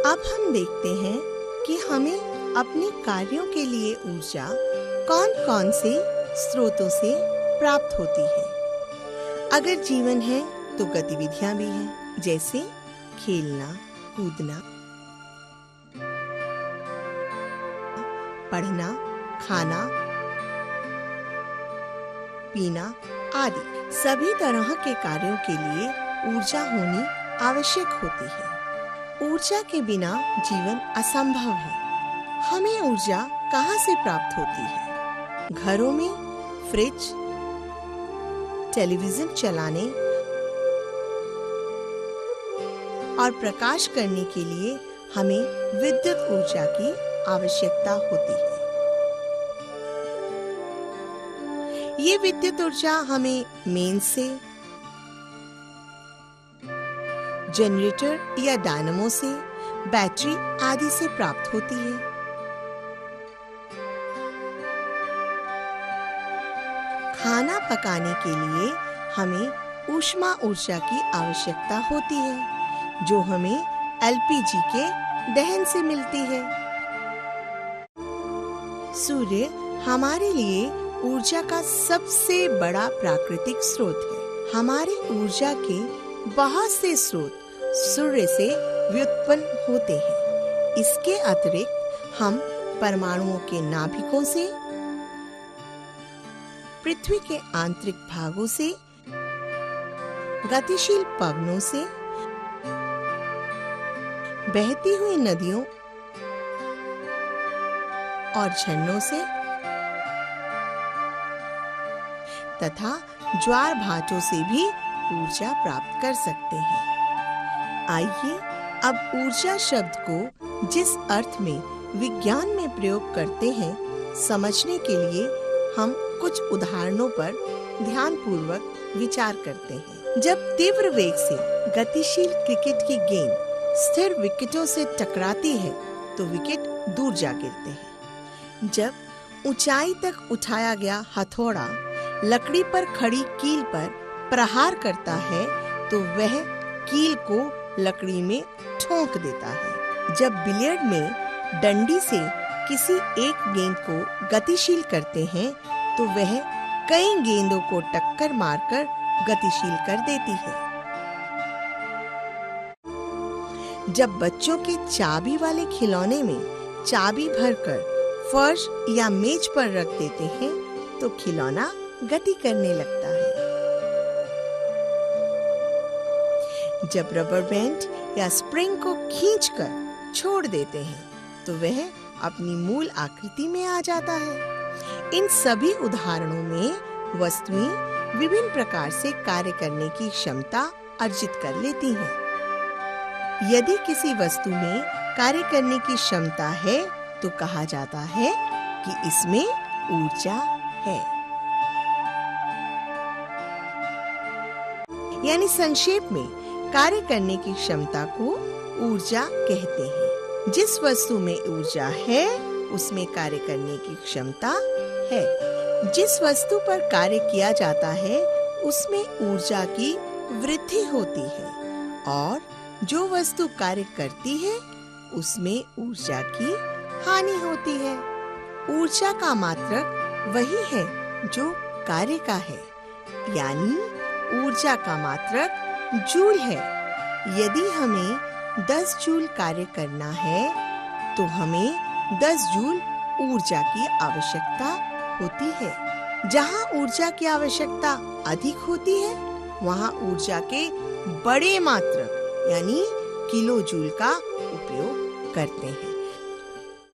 अब हम देखते हैं कि हमें अपने कार्यों के लिए ऊर्जा कौन-कौन से स्रोतों से प्राप्त होती है। अगर जीवन है तो गतिविधियां भी हैं, जैसे खेलना, कूदना, पढ़ना, खाना, पीना आदि। सभी तरह के कार्यों के लिए ऊर्जा होनी आवश्यक होती है। ऊर्जा के बिना जीवन असंभव है। हमें ऊर्जा कहाँ से प्राप्त होती है? घरों में फ्रिज, टेलीविजन चलाने और प्रकाश करने के लिए हमें विद्युत ऊर्जा की आवश्यकता होती है। ये विद्युत ऊर्जा हमें मेन से, जनरेटर या डायनेमो से, बैटरी आदि से प्राप्त होती है। खाना पकाने के लिए हमें ऊष्मा ऊर्जा की आवश्यकता होती है, जो हमें एलपीजी के दहन से मिलती है। सूर्य हमारे लिए ऊर्जा का सबसे बड़ा प्राकृतिक स्रोत है। हमारे ऊर्जा के बहुत से स्रोत सूर्य से व्युत्पन्न होते हैं। इसके अतिरिक्त हम परमाणुओं के नाभिकों से, पृथ्वी के आंतरिक भागों से, गतिशील पवनों से, बहती हुई नदियों और झरनों से तथा ज्वार भाटों से भी ऊर्जा प्राप्त कर सकते हैं। आइए अब ऊर्जा शब्द को जिस अर्थ में विज्ञान में प्रयोग करते हैं, समझने के लिए हम कुछ उदाहरणों पर ध्यानपूर्वक विचार करते हैं। जब तीव्र वेग से गतिशील क्रिकेट की गेंद स्थिर विकेटों से टकराती है तो विकेट दूर जा गिरते हैं। जब ऊंचाई तक उठाया गया हथौड़ा लकड़ी पर खड़ी कील पर प्रहार करता है तो वह कील को लकड़ी में ठोक देता है। जब बिलियर्ड में डंडी से किसी एक गेंद को गतिशील करते हैं तो वह कई गेंदों को टक्कर मारकर गतिशील कर देती है। जब बच्चों के चाबी वाले खिलौने में चाबी भरकर फर्श या मेज पर रख देते हैं तो खिलौना गति करने लगता है। जब रबर बैंड या स्प्रिंग को खींचकर छोड़ देते हैं तो वह अपनी मूल आकृति में आ जाता है। इन सभी उदाहरणों में वस्तुएं विभिन्न प्रकार से कार्य करने की क्षमता अर्जित कर लेती हैं। यदि किसी वस्तु में कार्य करने की क्षमता है तो कहा जाता है कि इसमें ऊर्जा है। यानी संक्षेप में कार्य करने की क्षमता को ऊर्जा कहते हैं। जिस वस्तु में ऊर्जा है उसमें कार्य करने की क्षमता है। जिस वस्तु पर कार्य किया जाता है उसमें ऊर्जा की वृद्धि होती है और जो वस्तु कार्य करती है उसमें ऊर्जा की हानि होती है। ऊर्जा का मात्रक वही है जो कार्य का है, यानी ऊर्जा का मात्रक जूल है। यदि हमें 10 जूल कार्य करना है तो हमें 10 जूल ऊर्जा की आवश्यकता होती है। जहाँ ऊर्जा की आवश्यकता अधिक होती है वहाँ ऊर्जा के बड़े मात्रक यानी किलो जूल का उपयोग करते हैं।